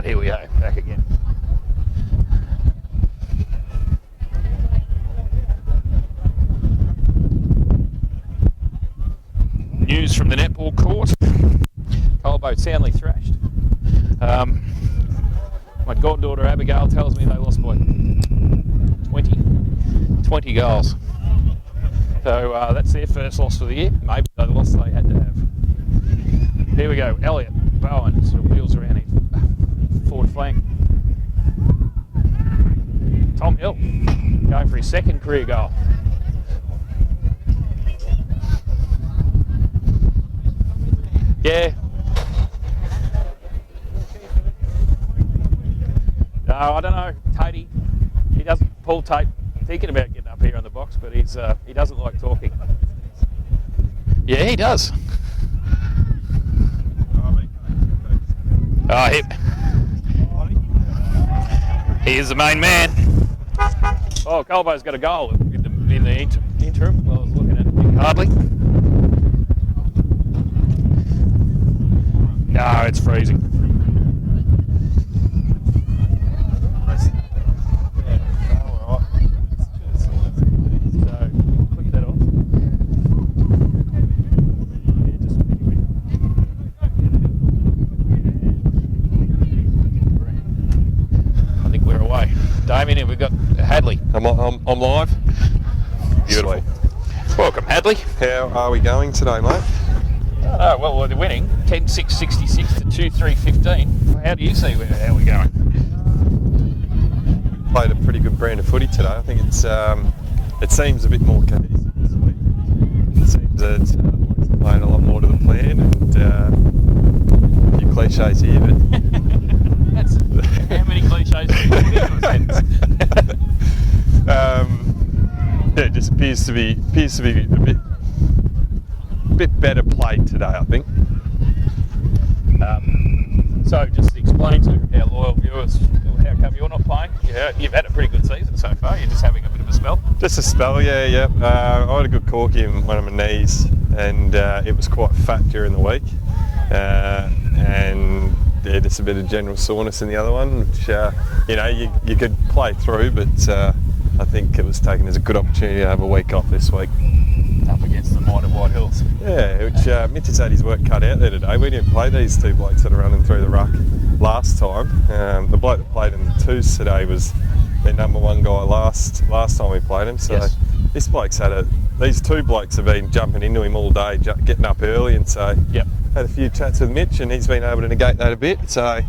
Right, here we go, back again. News from the netball court. Colbo soundly thrashed. My goddaughter Abigail tells me they lost by 20 goals. So that's their first loss for the year. Maybe the loss they had to have. Here we go. Elliot Bowen sort of wheels around his forward flank. Tom Hill going for his second career goal. Yeah. No, I don't know. Tatey, he doesn't. Paul Tate thinking about getting up here on the box, but he doesn't like talking. Yeah, he does. Oh, he is the main man. Oh, Colbo's got a goal in the interim. Well, I was looking at Nick Hardley. No, it's freezing. Damien, we've got Hadley. I'm live. Beautiful. Sweet. Welcome, Hadley. How are we going today, mate? Well, they're winning 10-6-66 to 2-3-15. How do you see how we're going? Played a pretty good brand of footy today. I think it seems a bit more cohesive this week. It seems that playing a lot more to the plan, and a few cliches here, but that's how many cliches do you put into a sentence? Yeah, it just appears to be a bit better played today, I think. So just explain to our loyal viewers how come you're not playing. You've had a pretty good season so far. You're just having a bit of a spell. Just a spell, yeah. I had a good corky in one of my knees, and it was quite fat during the week, and yeah, just a bit of general soreness in the other one, which you could play through, but I think it was taken as a good opportunity to have a week off this week. Up against the might of White Hills. Yeah, which Mitch has had his work cut out there today. We didn't play these two blokes that are running through the ruck last time. The bloke that played in the twos today was their number one guy last time we played him. So yes. This bloke's these two blokes have been jumping into him all day, getting up early, and so had a few chats with Mitch, and he's been able to negate that a bit. So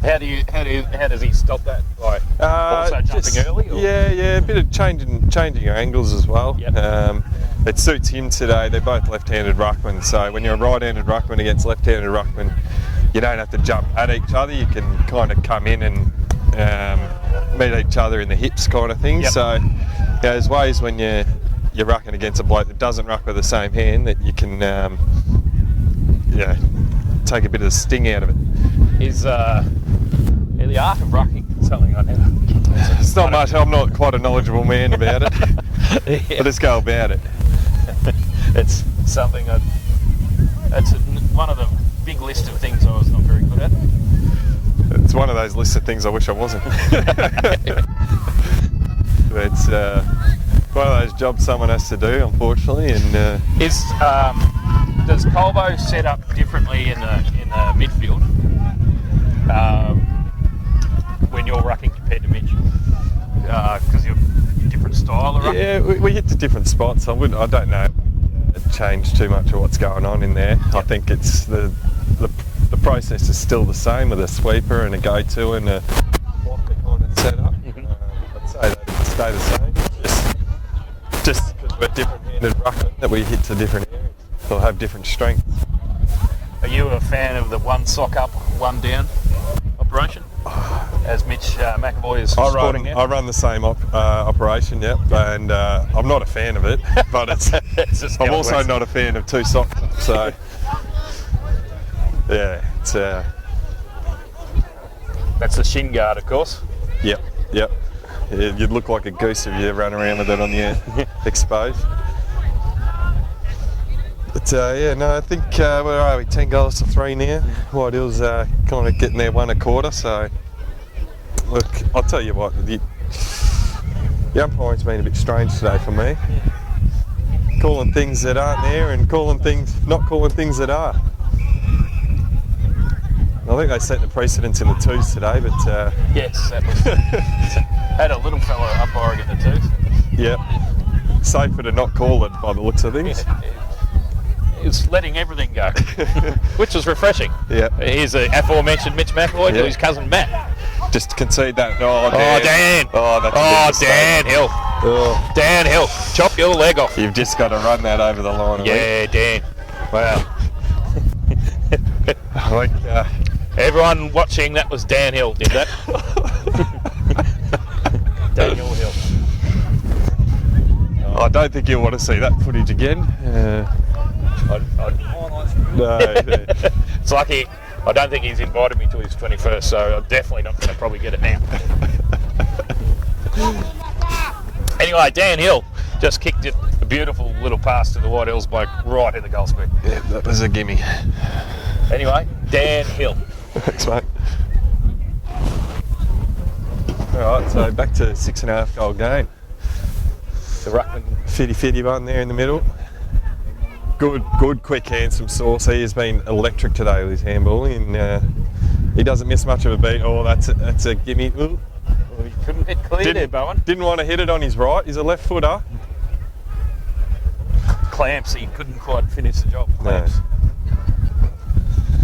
how does he stop that? Like also jumping early? Or? Yeah, a bit of changing your angles as well. Yep. It suits him today. They're both left-handed ruckmen, so when you're a right-handed ruckman against left-handed ruckman, you don't have to jump at each other. You can kind of come in and meet each other in the hips, kind of thing. Yep. So there's ways when you're rucking against a bloke that doesn't ruck with the same hand that you can take a bit of the sting out of it. Is the art of rucking something I never? It's not much. I'm not quite a knowledgeable man about it. Yeah. I'll just go about it. It's something it's one of the big list of things I was not very good at. It's one of those lists of things I wish I wasn't. It's one of those jobs someone has to do, unfortunately. And does Colbo set up differently in the midfield when you're rucking compared to Mitch? Because you're different style of rucking? Yeah, we hit the different spots. I don't know. Change too much of what's going on in there. Yep. I think it's the process is still the same with a sweeper and a go-to and a block kind of set up. I'd say that it'd stay the same. Just because we're different-handed ruckmen that we hit to different areas. They'll have different strengths. Are you a fan of the one sock up, one down operation? As Mitch McAvoy is sporting now? I run the same operation, yep, and I'm not a fan of it, but I'm also not a fan of two socks, so yeah, it's that's the shin guard, of course. Yep. You'd look like a goose if you run around with it on the exposed. But yeah, no, I think where are we? 10 goals to 3 now. White Hills kind of getting there 1 1/4. So look, I'll tell you what, the umpiring's been a bit strange today for me. Calling things that aren't there and not calling things that are. I think they set the precedence in the twos today, but Yes, that was. Had a little fella umpiring in the twos. yeah, safer to not call it by the looks of things. It's letting everything go, which was refreshing. Yeah. Here's the aforementioned Mitch McAvoy to his cousin Matt. Just concede that. Oh, Dan. Dan. Oh, that's a bit Dan Hill. Oh. Dan Hill. Chop your leg off. You've just got to run that over the line. Yeah, Dan. Wow. Like, Everyone watching, that was Dan Hill did that. Daniel Hill. I don't think you'll want to see that footage again. No. It's lucky. I don't think he's invited me to his 21st, so I'm definitely not going to probably get it now. Anyway, Dan Hill just kicked it, a beautiful little pass to the White Hills bloke right in the goal square. Yeah, that was a gimme. Anyway, Dan Hill. Thanks, mate. Alright, so back to 6.5 goal game. The Ruckman. Fitty one there in the middle. Good, quick, handsome Sauce. He has been electric today with his handballing, and he doesn't miss much of a beat. Oh, that's a gimme. Ooh. Well, he couldn't hit clear there, Bowen. Didn't want to hit it on his right. He's a left footer. Clamps, he couldn't quite finish the job. Clamps. No.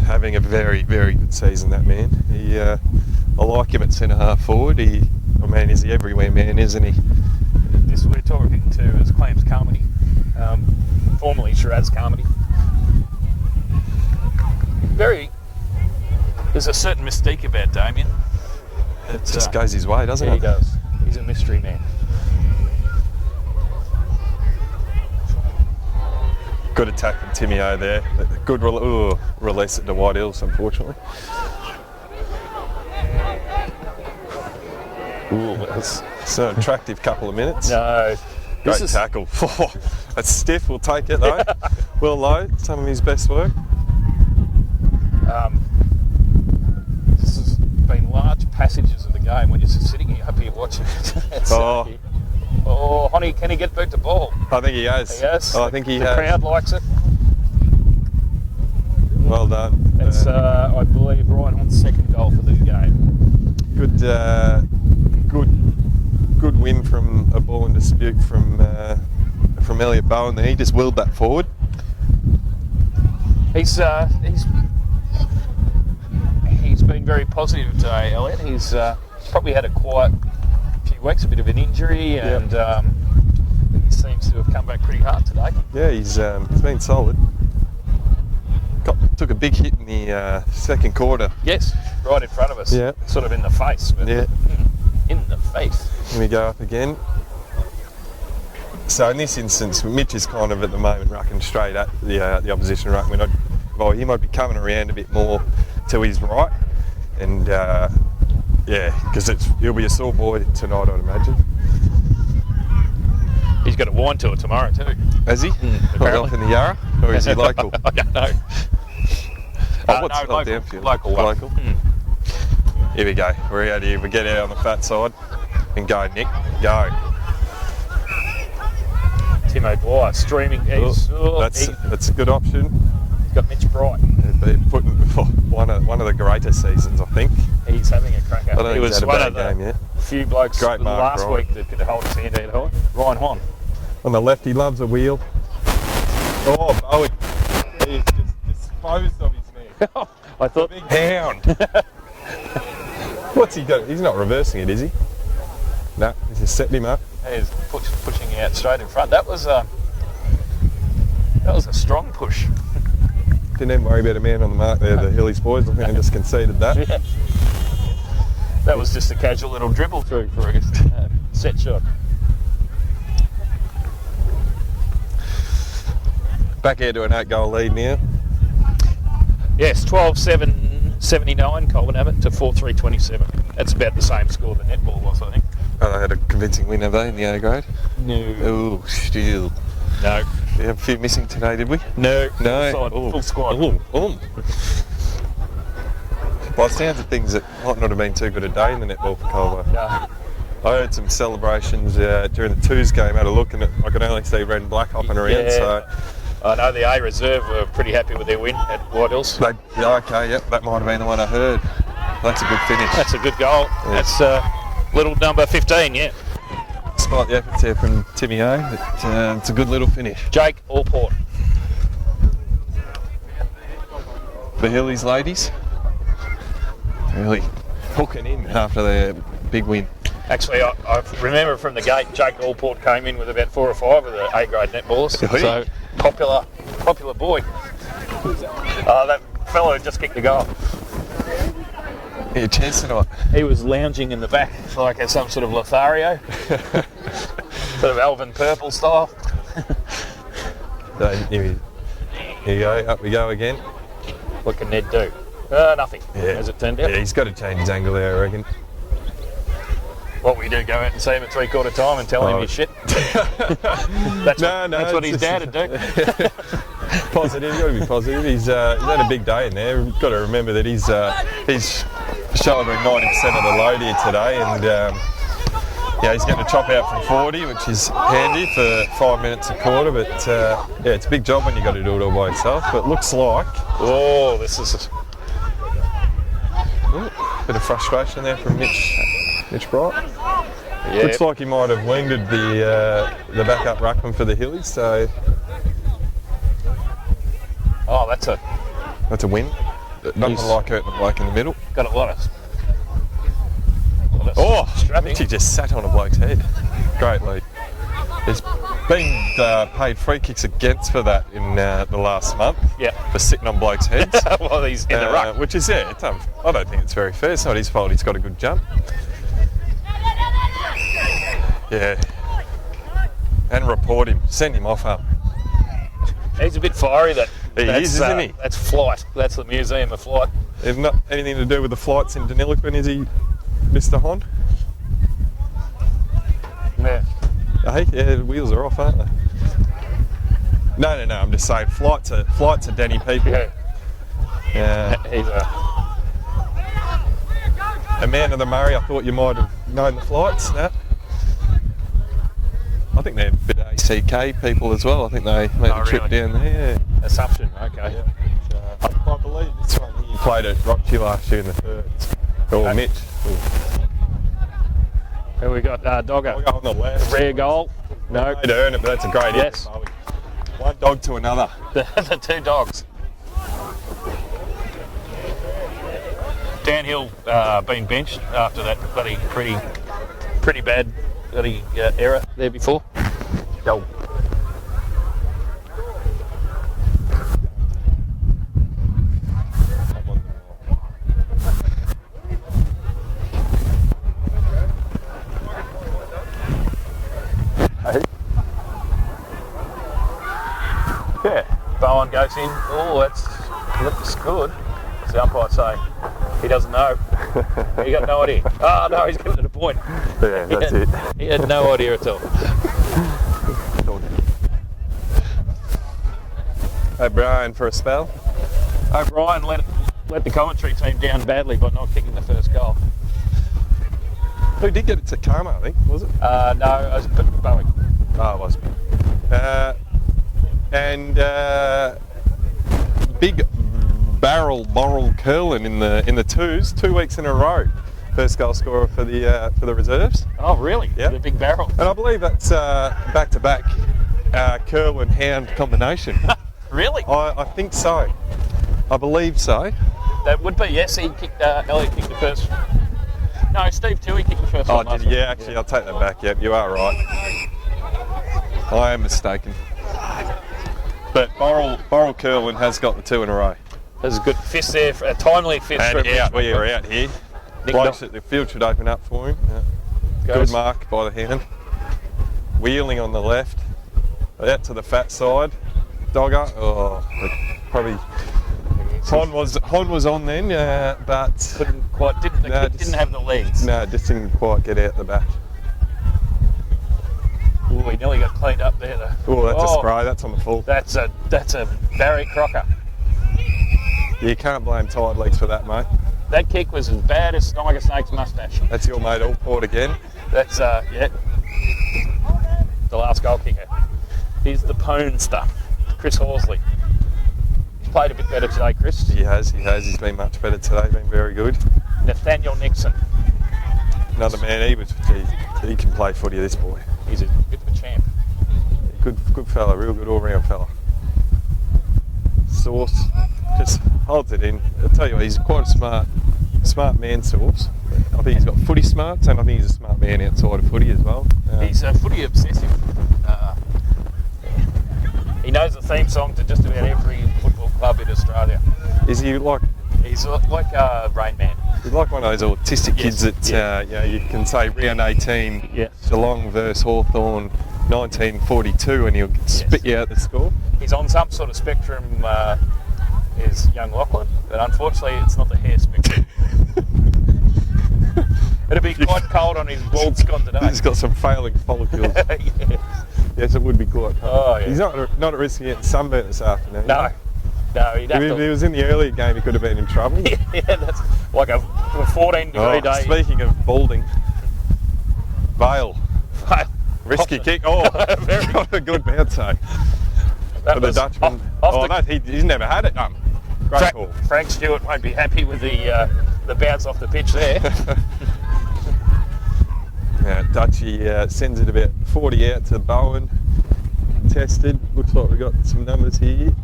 Having a very, very good season, that man. I like him at centre half forward. He's the everywhere man, isn't he? This we're talking to as Clamps Carmody, formerly Shiraz Carmody. There's a certain mystique about Damien. It just goes his way, doesn't yeah, it? He does. He's a mystery man. Good attack from Timio there. Good release it to White Hills, unfortunately. Ooh, that's an attractive couple of minutes. no. Great tackle. That's stiff, we'll take it though. Will Lowe, some of his best work. This has been large passages of the game when you're sitting here up here watching it. Honey, can he get back to ball? I think he has. He has. I think he has. The crowd likes it. Well done. It's, I believe, Ryan Hunt's second goal for the game. Good win from a ball in dispute from Elliot Bowen there. He just willed that forward. He's been very positive today, Elliot. He's probably had a quiet few weeks, a bit of an injury, and he seems to have come back pretty hard today. Yeah, he's been solid. Took a big hit in the second quarter. Yes, right in front of us. Yeah. Sort of in the face. But Yeah. In the face. Here we go up again. So in this instance, Mitch is kind of at the moment rucking straight at the opposition ruckman. He might be coming around a bit more to his right, and because he'll be a sore boy tonight, I'd imagine. He's got a wine tour tomorrow too. Has he? Apparently. Off in the Yarra, or is he local? I don't know. Local. Downfield. Local. Here we go. We're out here. We get out on the fat side and go, Nick. Go. Tim O'Dwyer streaming. That's a good option. He's got Mitch Bright. They're putting one of the greatest seasons, I think. He's having a cracker. I don't think he was he's had a one bad of the game yet. few blokes Great mark, last Ryan. week that could hold his hand out high. Ryan Hon. On the left, he loves a wheel. Oh, Bowie. He's just disposed of his man. I thought. Big hound. What's he doing? He's not reversing it, is he? No, he's just setting him up. He's pushing out straight in front. That was a strong push. Didn't even worry about a man on the mark there, the Hillies boys. I think I just conceded that. Yeah. That was just a casual little dribble through for a set shot. Back here to an 8-goal lead now. Yes, 12-7-79 Colbo Abbott to 4-3-27. That's about the same score the netball was, I think. Oh, they had a convincing win, have they, in the A grade? No. Oh, still. No. We have a few missing today, did we? No. No. Full squad. By the sounds of things, it might not have been too good a day in the netball for Colbo. No. I heard some celebrations during the twos game. I had a look and I could only see red and black hopping around. Yeah. So I know the A Reserve were pretty happy with their win at White Hills. that might have been the one I heard. That's a good finish. That's a good goal. Yeah. That's little number 15, yeah. Despite the efforts there from Timmy O, but it's a good little finish. Jake Allport. The Hillies ladies really hooking in after their big win. Actually, I remember from the gate, Jake Allport came in with about 4 or 5 of the A-grade netballers. So, popular boy. That fellow just kicked the goal. Yeah, chance tonight. He was lounging in the back like as some sort of Lothario. Sort of Alvin Purple style. So here you go, up we go again. What can Ned do? Nothing, as it turned out. Yeah, he's got to change his angle there, I reckon. What we do, go out and see him at 3/4 time and tell him his shit. That's what his dad would do. Positive, got to be positive. He's had a big day in there. We've got to remember that he's shouldering 90% of the load here today, and he's getting a chop out from 40, which is handy for 5 minutes a quarter. But it's a big job when you got to do it all by yourself. But looks like this is a bit of frustration there from Mitch Bright. Yeah. Looks like he might have winged the backup ruckman for the Hillies. So that's a win. Nothing like hurting the bloke in the middle. got a lot of strapping. He just sat on a bloke's head. Great lead. There's been paid free kicks against for that in the last month. Yeah. For sitting on blokes' heads. Well, he's in the ruck. Which is, I don't think it's very fair. It's not his fault. He's got a good jump. Yeah. And report him. Send him off up. He's a bit fiery, He is, isn't he? That's Flight. That's the Museum of Flight. There's not anything to do with the flights in Deniliquin, is he, Mr. Hon? Yeah. Hey, yeah, the wheels are off, aren't they? No, I'm just saying flights are Denny people. Yeah. He's a man of the Murray. I thought you might have known the flights. No? I think they're a bit ACK people as well. I think they made a trip down there. Assumption, okay. Yeah. I believe this one here played at Rockchi last year in the thirds. Or Mitch. Here we got Dogger. We'll go on the left. Rare goal. No. They earn it, but that's a great hit. Yes. One dog to another. The two dogs. Downhill being benched after that bloody pretty bad bloody error there before. Go. Yeah, Bowen goes in. Oh, that looks good. What's the umpire say? He doesn't know. He got no idea. Oh no, he's given it a point. Yeah, that's it. He had no idea at all. O'Brien for a spell. O'Brien let the commentary team down badly by not kicking the first goal. Who did get it to Karma, I think, was it? No, it was Bowen. Oh, it was. And big barrel Curlin in the twos, 2 weeks in a row. First goal scorer for the reserves. Oh, really? Yeah. The big barrel. And I believe that's back-to-back Curlin Hound combination. Really? I think so. I believe so. That would be, yes. He kicked. Elliot kicked the first. No, Steve Toohey kicked the first one. Oh, did he? Yeah, actually, I'll take that back. Yep, you are right. I am mistaken. But Borrell Curlin has got the 2 in a row. There's a good fist there, a timely fist. And out, we are out here. Blokes at the field should open up for him. Yeah. Good mark by the hand. Wheeling on the left. Out to the fat side. Dogger. Oh, probably. Hon was on then, but didn't have the legs. No, just didn't quite get out the back. Ooh, Oh, he nearly got cleaned up there. Oh, that's a spray. That's on the full. That's a Barry Crocker. You can't blame tired legs for that, mate. That kick was as bad as Sniger Snake's moustache. That's your mate Allport again. That's, yeah. The last goal kicker. Here's the Ponester, Chris Horsley. He's played a bit better today, Chris. He has. He's been much better today, been very good. Nathaniel Nixon. Another man, he can play footy, this boy. He's a bit of a champ. Good fella, real good all-round fella. Sauce just holds it in. I'll tell you what, he's quite a smart man, Sauce. I think he's got footy smarts, and I think he's a smart man outside of footy as well. He's footy obsessive. He knows the theme song to just about every football club in Australia. Is he like? He's like Rain Man. He's like one of those autistic kids that you can say round 18, Geelong versus Hawthorn, 1942, and he'll spit you out the score. He's on some sort of spectrum. Is young Lachlan, but unfortunately, it's not the hair spectrum. It'd be quite cold on his bald scon today. He's got some failing follicles. Yes, it would be quite cold. Oh, yeah. He's not at risk of getting sunburnt this afternoon. No, he'd have If he was in the earlier game, he could have been in trouble. Yeah, that's like a 14-degree day. Speaking of balding, Vale. Risky kick. Oh, very got a good bounce, eh? For the Dutchman. He's never had it done. Great call. Frank Stewart won't be happy with the bounce off the pitch there. Dutchie sends it about 40 out to Bowen. Tested. Looks like we've got some numbers here.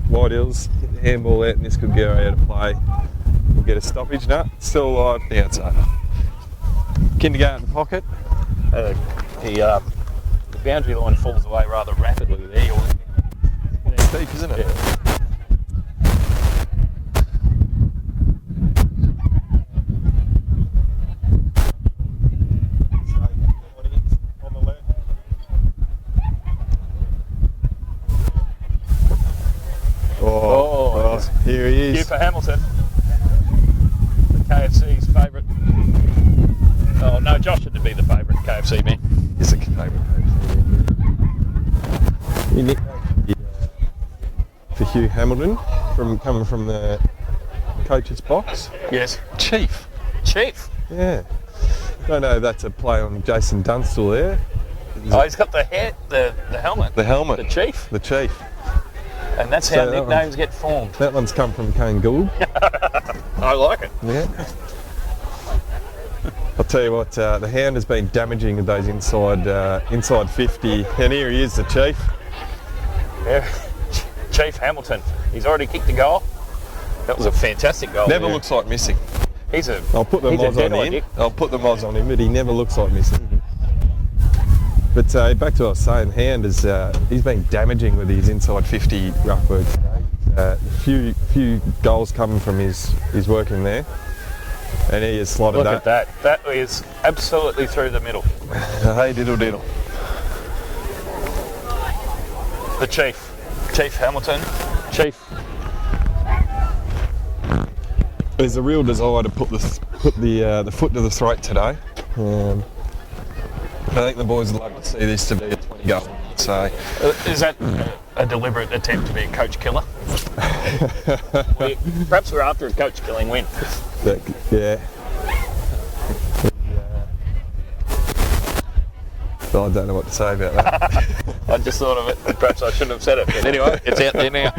White Hills get the handball out, and this could go out of play. We'll get a stoppage. No, still alive. Now it's over. Kindergarten pocket. The boundary line falls away rather rapidly there. It's deep, isn't it? Yeah. Here he is. Cue for Hamilton. The KFC's favourite. Oh no, Josh should be the favourite KFC man. He's a favourite KFC. For Hugh Hamilton, coming from the coach's box. Yes. Chief. Yeah. Don't know if that's a play on Jason Dunstall there. Oh, he's got the helmet. The helmet. The Chief. The Chief. And that's how nicknames get formed. That one's come from Kane Gould. I like it. Yeah. I'll tell you what, the Hound has been damaging those inside 50, and here he is, the Chief. Yeah. Chief Hamilton. He's already kicked a goal. That was a fantastic goal. Never looks like missing. I'll put the Moz on him. I'll put the Moz on him, but he never looks like missing. But back to what I was saying, Hound he's been damaging with his inside 50 ruck work today. Few goals coming from his working there, and he has slotted that. Look at that. That is absolutely through the middle. Hey, diddle. The Chief Hamilton. Chief. There's a real desire to put the foot to the throat today. I think the boys would love to see this to be a 20 goal. So, is that a deliberate attempt to be a coach killer? Perhaps we're after a coach killing win. Yeah. Well, I don't know what to say about that. I just thought of it, and perhaps I shouldn't have said it. But anyway, it's out there now.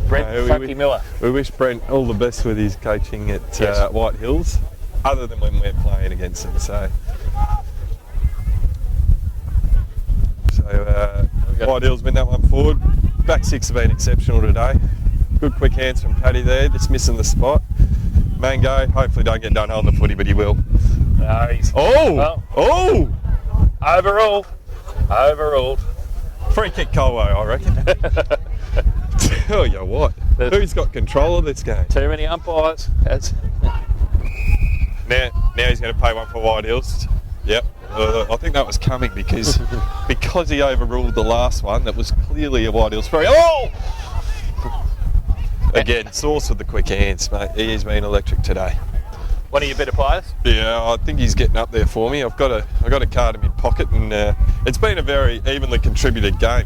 Brent Funky Miller. We wish Brent all the best with his coaching at White Hills, other than when we're playing against him. So White Hills been that one forward. Back six have been exceptional today. Good quick hands from Paddy there, just missing the spot. Mango, hopefully don't get done holding the footy, but he will. No, he's... Overruled. Free kick Colbo, I reckon. Tell you what, who's got control of this game? Too many umpires. Now he's going to pay one for White Hills. Yep. I think that was coming because he overruled the last one that was clearly a White Hills free. Oh! Again, Source with the quick hands, mate. He has been electric today. One of your better players? Yeah, I think he's getting up there for me. I've got a card in my pocket, and it's been a very evenly contributed game.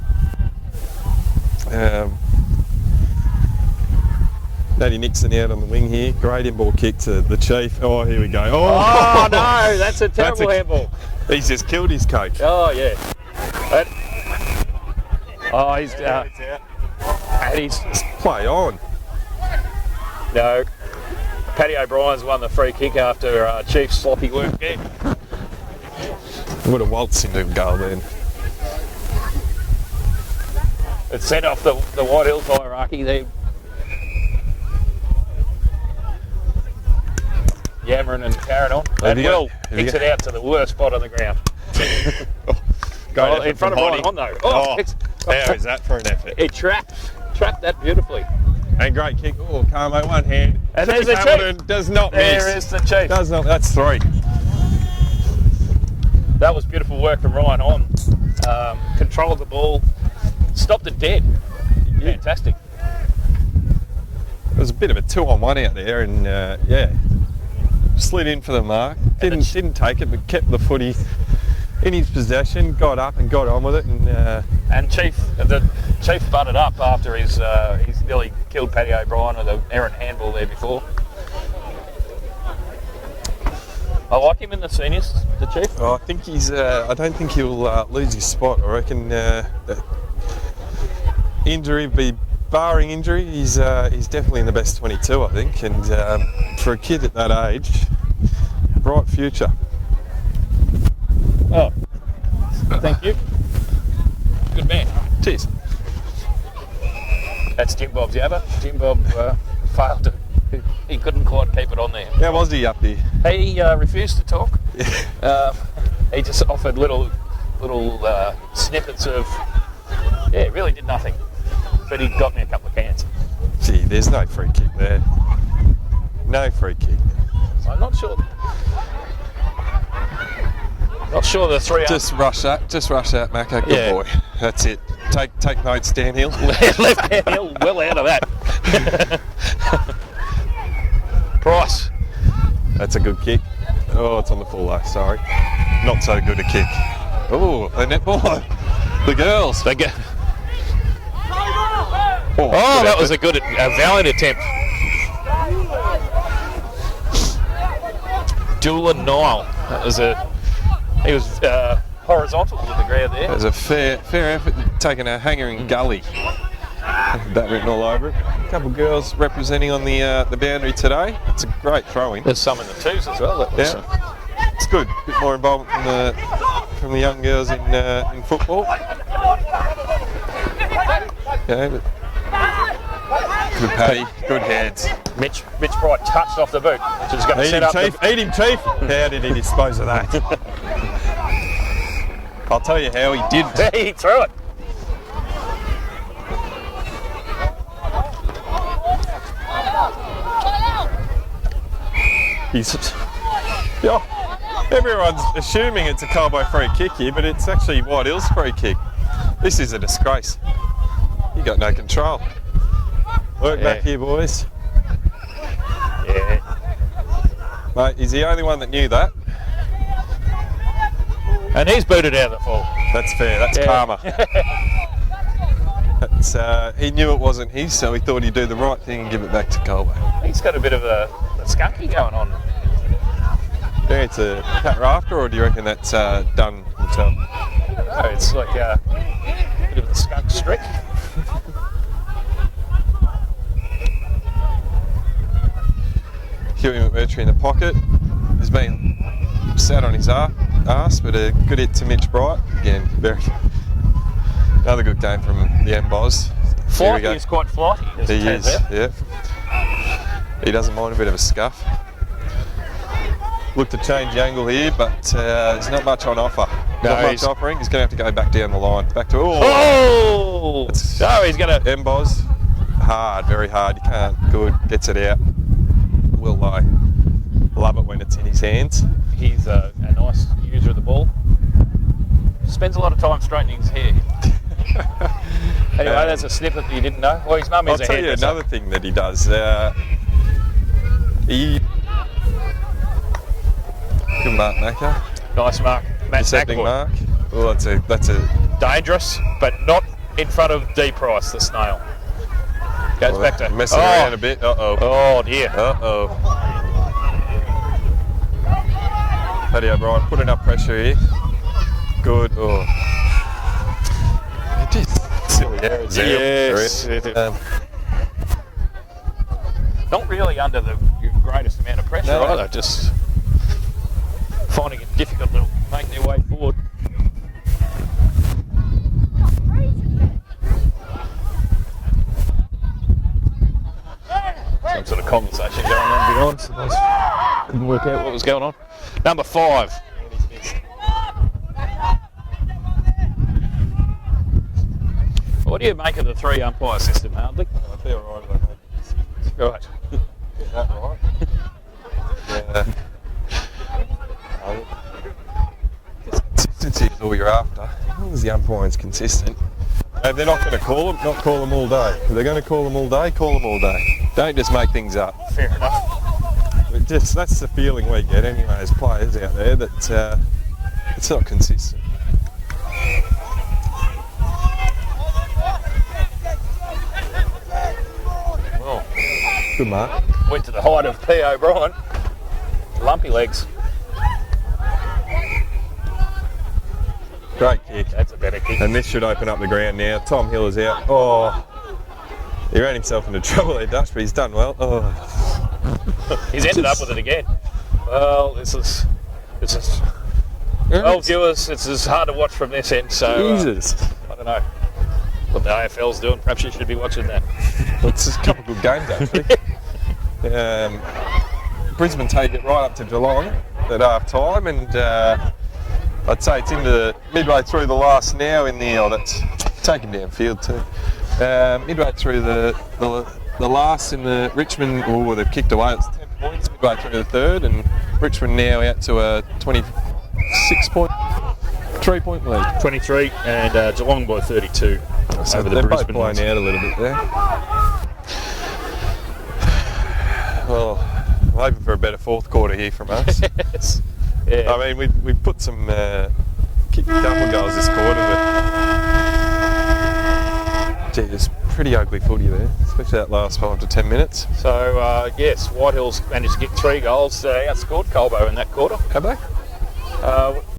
Matty Nixon out on the wing here. Great in-ball kick to the Chief. Oh, here we go. Oh no, that's a terrible handball. He's just killed his coach. Oh yeah. He's out. Paddy's Play on. no. Paddy O'Brien's won the free kick after Chief's sloppy work there. Would have waltzed into a goal then. It's sent off the White Hills hierarchy there. Yammering and carrying on. And Will kicks it out to the worst spot on the ground. In front of Ryan on though. How is that for an effort? It trapped that beautifully. And great kick. Oh, Carmo, one hand. And there's the Chief. Does not miss. There is the Chief. Does not. That's 3. That was beautiful work from Ryan on. Controlled the ball. Stopped it dead. Fantastic. It was a bit of a 2-on-1 out there, and slid in for the mark. Didn't take it, but kept the footy in his possession. Got up and got on with it, and the Chief butted up after he's nearly killed Paddy O'Brien with an errant handball there before. I like him in the seniors, the Chief. Oh, I think he's. I don't think he'll lose his spot. I reckon barring injury, he's definitely in the best 22. I think, and for a kid at that age, bright future. Oh, thank you. Good man. Cheers. That's Jim Bob's Yabba. Jim Bob failed to. He couldn't quite keep it on there. How was he up there? He refused to talk. He just offered little snippets of. Yeah, it really did nothing. But he got me a couple of cans. Gee, there's no free kick there. No free kick. So I'm not sure. Not sure the 3 Just rush that, Macca. Good boy. That's it. Take notes, Dan Hill. Left hand Hill, well out of that. Price. That's a good kick. Oh, it's on the full though, sorry. Not so good a kick. Oh, the netball. The girls. They get. Oh, that was a valiant attempt. Julian Nile. He was horizontal with the ground there. It was a fair effort taking a hanger in gully. That written all over it. A couple of girls representing on the boundary today. It's a great throw-in. There's some in the twos as well. It's good. A bit more involvement from the young girls in football. But good Paddy, good hands. Mitch Bright touched off the boot. Just going to set up. Eat him, Chief. How did he dispose of that? I'll tell you how he didn't. He threw it. Everyone's assuming it's a Colbo free kick here, but it's actually White Hills free kick. This is a disgrace. You got no control. Work back here, boys. Yeah. Mate, he's the only one that knew that. And he's booted out of the fall. That's fair, that's karma. He knew it wasn't his, so he thought he'd do the right thing and give it back to Colbo. He's got a bit of a skunky going on. Yeah, it's a cat rafter, or do you reckon that's done himself? I don't know, it's like a bit of a skunk streak. Huey McMurtry in the pocket. He's been sat on his arse, but a good hit to Mitch Bright. Again, another good game from the M-Boz. Flighty is quite flighty. He is, yeah. He doesn't mind a bit of a scuff. Look to change the angle here, but there's not much on offer. Not much offering. He's going to have to go back down the line. Back to no, he's going to M-Boz. Hard, very hard. You can't. Good. Gets it out. Will lie. Love it when it's in his hands. He's a nice user of the ball. Spends a lot of time straightening his hair. Anyway, there's a snippet that you didn't know. Well, his mum is a hairdresser. I'll tell you another thing that he does. Good mark, Macca. Nice mark. Matt Intercepting McAvoy. mark. Well, that's a Dangerous, but not in front of D Price, the snail. Goes back to messing around a bit. Oh dear. Paddy O'Brien put enough pressure here. Good. Oh. Just silly errors there. Yes. Not really under the greatest amount of pressure either. Just finding it difficult to make their way forward. Some sort of conversation going on beyond, so I couldn't work out what was going on. Number 5. What do you make of the 3 umpire system, Hardley? I feel right about that. Right. Get that right. Consistency is all you're after. As long as the umpiring's consistent. And they're not going to call them, not call them all day. If they're going to call them all day, call them all day. Don't just make things up. Fair enough. That's the feeling we get anyway as players out there, that it's not consistent. Well, good mark. went to the height of P. O'Brien. Lumpy legs. Great kick. That's a better kick. And this should open up the ground now. Tom Hill is out. Oh, he ran himself into trouble there, Dutch, but he's done well. Oh. He's ended up with it again. Well, this is well, viewers, it's as hard to watch from this end, so Jesus. I don't know what the AFL's doing. Perhaps you should be watching that. Well, it's a couple of good games actually. Brisbane take it right up to Geelong at half time, and I'd say it's into midway through the last now in the, oh, that's taken downfield too. Midway through the last in the Richmond, oh, they've kicked away, it's 10 points midway through the third, and Richmond now out to a 3-point lead. 23 and Geelong by 32 So over the they're both Brisbane blown ones. out a little bit there. Well, I'm hoping for a better fourth quarter here from us. Yes. Yeah. I mean, we've put some kicked a couple of goals this quarter, but gee, it's pretty ugly footy there, especially that last 5 to 10 minutes. So, yes, Whitehill's managed to get 3 goals, outscored Colbo in that quarter. Have they?